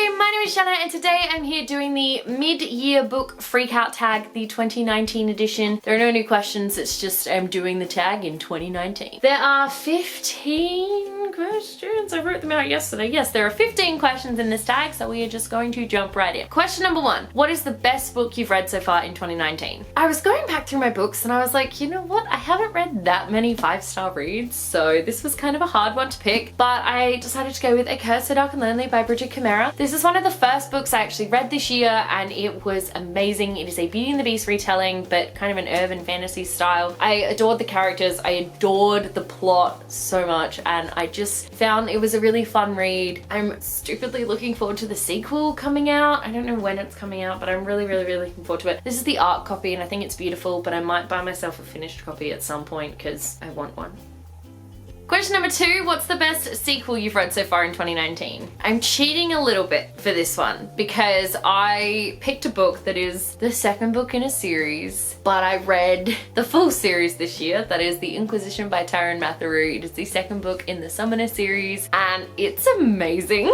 Hey, my name is Shanna and today I'm here doing the mid-year book Freakout tag, the 2019 edition. There are no new questions, it's just I'm doing the tag in 2019. There are 15 questions. I wrote them out yesterday. Yes, there are 15 questions in this tag, so we are just going to jump right in. Question number 1. What is the best book you've read so far in 2019? I was going back through my books and I was like, you know what? I haven't read that many 5-star reads, so this was kind of a hard one to pick, but I decided to go with A Curse So Dark and Lonely by Bridget Chimera. This is one of the first books I actually read this year and it was amazing. It is a Beauty and the Beast retelling, but kind of an urban fantasy style. I adored the characters, I adored the plot so much, and I just found it was a really fun read. I'm stupidly looking forward to the sequel coming out. I don't know when it's coming out, but I'm really looking forward to it. This is the art copy and I think it's beautiful, but I might buy myself a finished copy at some point because I want one. Question number 2, what's the best sequel you've read so far in 2019? I'm cheating a little bit for this one because I picked a book that is the second book in a series, but I read the full series this year. That is The Inquisition by Taran Matharu. It is the second book in the Summoner series and it's amazing.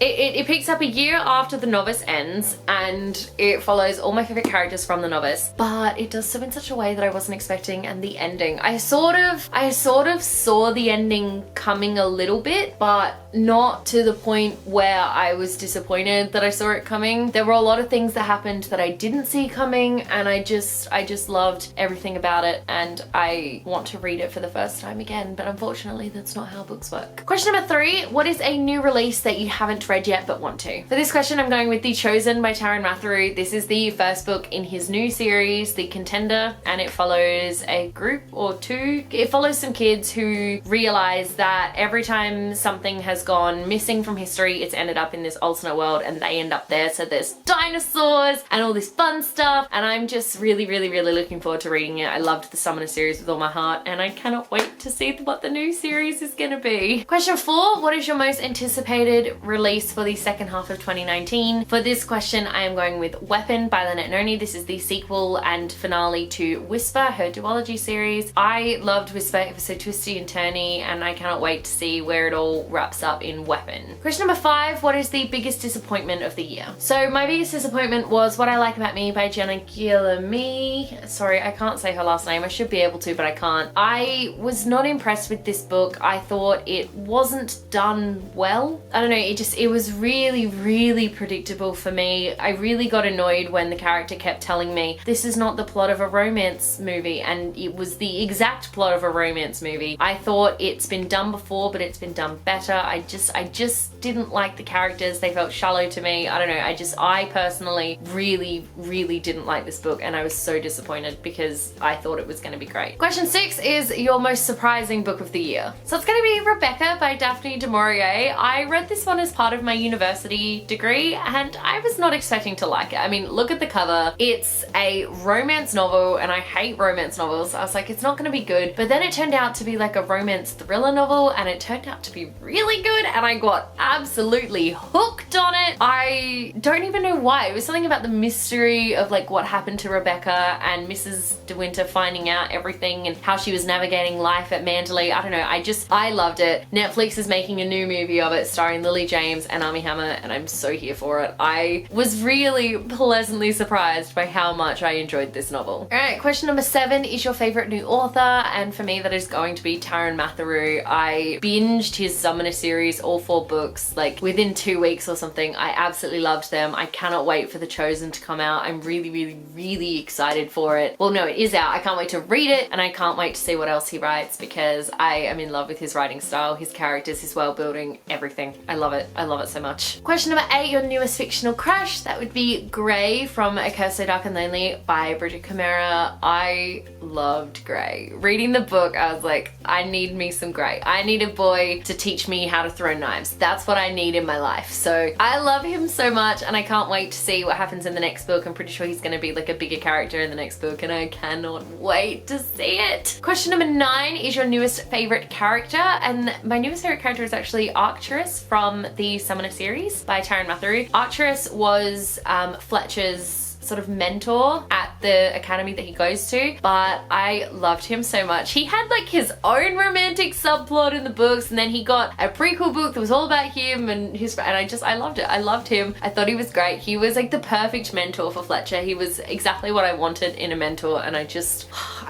it picks up a year after the novice ends and it follows all my favorite characters from the novice, but it does so in such a way that I wasn't expecting, and the ending, I sort of saw the ending coming a little bit, but not to the point where I was disappointed that I saw it coming. There were a lot of things that happened that I didn't see coming, and I just loved everything about it, and I want to read it for the first time again, but unfortunately that's not how books work. Question number 3, what is a new release that you haven't read yet but want to? For this question I'm going with The Chosen by Taran Matharu. This is the first book in his new series, The Contender, and it follows a group or two. It follows some kids who realize that every time something has gone missing from history, it's ended up in this alternate world and they end up there. So there's dinosaurs and all this fun stuff, and I'm just really looking forward to reading it. I loved the Summoner series with all my heart and I cannot wait to see what the new series is gonna be. Question 4, what is your most anticipated release for the second half of 2019? For this question I am going with Weapon by Lynette Noni. This is the sequel and finale to Whisper, her duology series. I loved Whisper, it was so twisty and turny, and I cannot wait to see where it all wraps up in Weapon. Question number 5, what is the biggest disappointment of the year? So my biggest disappointment was What I Like About Me by Jenna Guillemette. Sorry, I can't say her last name. I should be able to, but I can't. I was not impressed with this book. I thought it wasn't done well. I don't know, it was really predictable for me. I really got annoyed when the character kept telling me, this is not the plot of a romance movie, and it was the exact plot of a romance movie. I thought it's been done before, but it's been done better. I just didn't like the characters. They felt shallow to me. I don't know. I personally really didn't like this book, and I was so disappointed because I thought it was going to be great. Question 6 is your most surprising book of the year. So it's going to be Rebecca by Daphne du Maurier. I read this one as part of my university degree and I was not expecting to like it. I mean, look at the cover. It's a romance novel and I hate romance novels. I was like, it's not going to be good, but then it turned out to be like a romance thriller novel and it turned out to be really good and I got absolutely hooked on it. I don't even know why. It was something about the mystery of like what happened to Rebecca and Mrs. De Winter finding out everything and how she was navigating life at Manderley. I don't know. I loved it. Netflix is making a new movie of it starring Lily James and Armie Hammer and I'm so here for it. I was really pleasantly surprised by how much I enjoyed this novel. Alright, question number 7 is your favorite new author, and for me that is going to be Taran Matharu. I binged his Summoner series, all 4 books, like within 2 weeks or something. I absolutely loved them. I cannot wait for The Chosen to come out. I'm really excited for it. Well, no, it is out. I can't wait to read it and I can't wait to see what else he writes because I am in love with his writing style, his characters, his world building, everything. I love it. I love it so much. Question number 8, your newest fictional crush. That would be Grey from A Curse So Dark and Lonely by Bridget Chimera. I loved Grey. Reading the book, I was like, I need me some Grey. I need a boy to teach me how to throw knives. That's what I need in my life. So I love him so much and I can't wait to see what happens in the next book. I'm pretty sure he's gonna be like a bigger character in the next book and I cannot wait to see it. Question number 9 is your newest favorite character, and my newest favorite character is actually Arcturus from the Summoner series by Taran Matharu. Arcturus was Fletcher's sort of mentor at the academy that he goes to, but I loved him so much. He had like his own romantic subplot in the books, and then he got a prequel book that was all about him and his, and I loved it. I loved him. I thought he was great. He was like the perfect mentor for Fletcher. He was exactly what I wanted in a mentor, and I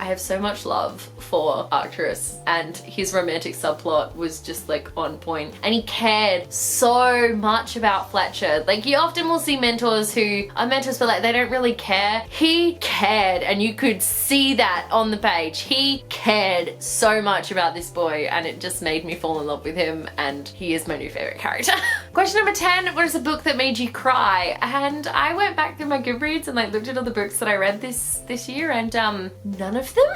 have so much love for Arcturus, and his romantic subplot was just like on point, and he cared so much about Fletcher. Like, you often will see mentors who are mentors but like they don't really care. He cared, and you could see that on the page. He cared so much about this boy, and it just made me fall in love with him, and he is my new favorite character. Question number 10, what is a book that made you cry? And I went back through my Goodreads and like looked at all the books that I read this year, and none of them.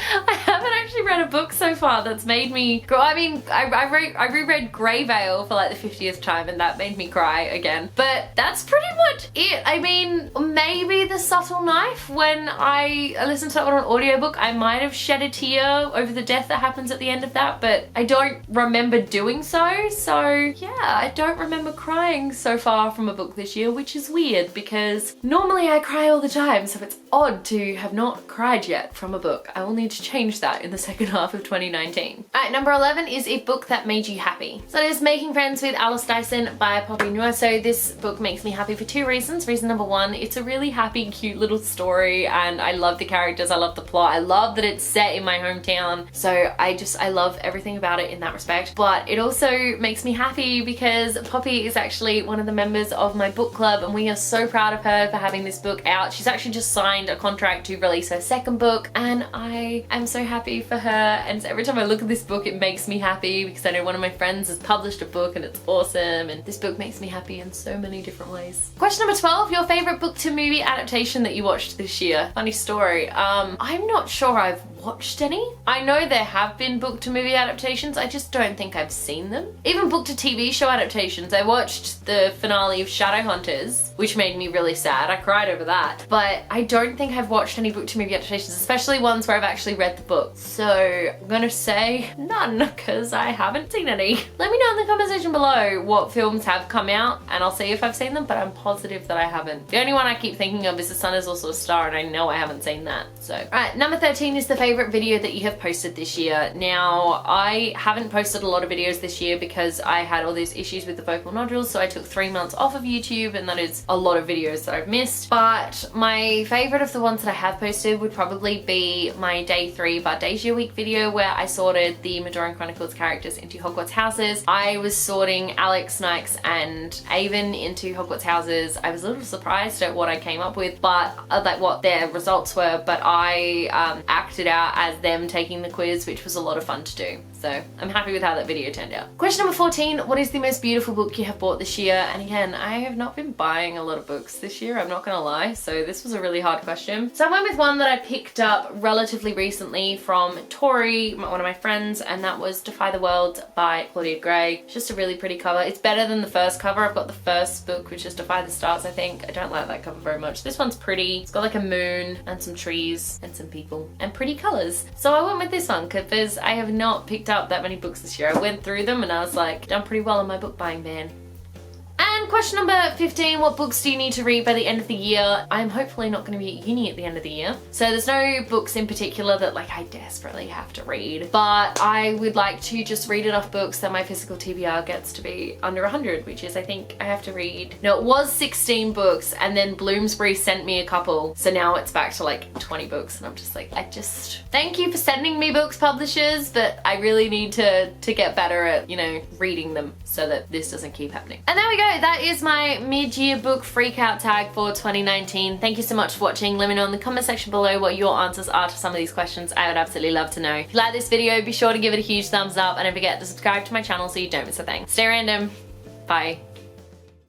I haven't actually read a book so far that's made me cry. I mean, I reread Grey Veil for like the 50th time, and that made me cry again. But that's pretty much it. I mean, maybe The Subtle Knife. When I listened to that one on audiobook, I might have shed a tear over the death that happens at the end of that, but I don't remember doing so. So yeah, I don't remember crying so far from a book this year, which is weird because normally I cry all the time, so it's odd to have not cried yet from a book. I will need to change that in the second half of 2019. Alright, number 11 is a book that made you happy. So it is Making Friends with Alice Dyson by Poppy Noir. So this book makes me happy for two reasons. Reason number one, it's a really happy, cute little story, and I love the characters, I love the plot, I love that it's set in my hometown. So I love everything about it in that respect. But it also makes me happy because Poppy is actually one of the members of my book club, and we are so proud of her for having this book out. She's actually just signed a contract to release her second book, and I'm so happy for her, and every time I look at this book it makes me happy because I know one of my friends has published a book and it's awesome, and this book makes me happy in so many different ways. Question number 12, your favorite book to movie adaptation that you watched this year. Funny story, I'm not sure I've watched any. I know there have been book to movie adaptations, I just don't think I've seen them. Even book to TV show adaptations, I watched the finale of Shadowhunters, which made me really sad. I cried over that. But I don't think I've watched any book to movie adaptations, especially ones where I've actually read the book. So I'm gonna say none, because I haven't seen any. Let me know in the comment section below what films have come out, and I'll see if I've seen them, but I'm positive that I haven't. The only one I keep thinking of is The Sun Is Also a Star, and I know I haven't seen that. So, alright, number 13 is the favorite video that you have posted this year. Now, I haven't posted a lot of videos this year because I had all these issues with the vocal nodules, so I took 3 months off of YouTube, and that is a lot of videos that I've missed. But my favorite of the ones that I have posted would probably be my day 3 Vardaesia week video, where I sorted the Majoran Chronicles characters into Hogwarts houses. I was sorting Alex, Nikes, and Avon into Hogwarts houses. I was a little surprised at what I came up with, but like what their results were, but I acted out as them taking the quiz, which was a lot of fun to do. So I'm happy with how that video turned out. Question number 14, what is the most beautiful book you have bought this year? And again, I have not been buying a lot of books this year, I'm not gonna lie, so this was a really hard question. So I went with one that I picked up relatively recently from Tori, one of my friends, and that was Defy the World by Claudia Gray. It's just a really pretty cover. It's better than the first cover. I've got the first book, which is Defy the Stars, I think. I don't like that cover very much. This one's pretty. It's got like a moon and some trees and some people and pretty colors. So I went with this one because I have not picked up that many books this year. I went through them and I was like, done pretty well in my book buying ban. And question number 15, what books do you need to read by the end of the year? I'm hopefully not going to be at uni at the end of the year, so there's no books in particular that like I desperately have to read, but I would like to just read enough books that my physical TBR gets to be under 100, which is I think I have to read, no, it was 16 books, and then Bloomsbury sent me a couple, so now it's back to like 20 books, and I'm just like, thank you for sending me books, publishers, but I really need to get better at, you know, reading them so that this doesn't keep happening. And there we go. That is my mid-year book freakout tag for 2019. Thank you so much for watching. Let me know in the comment section below what your answers are to some of these questions. I would absolutely love to know. If you like this video, be sure to give it a huge thumbs up, and don't forget to subscribe to my channel so you don't miss a thing. Stay random. Bye.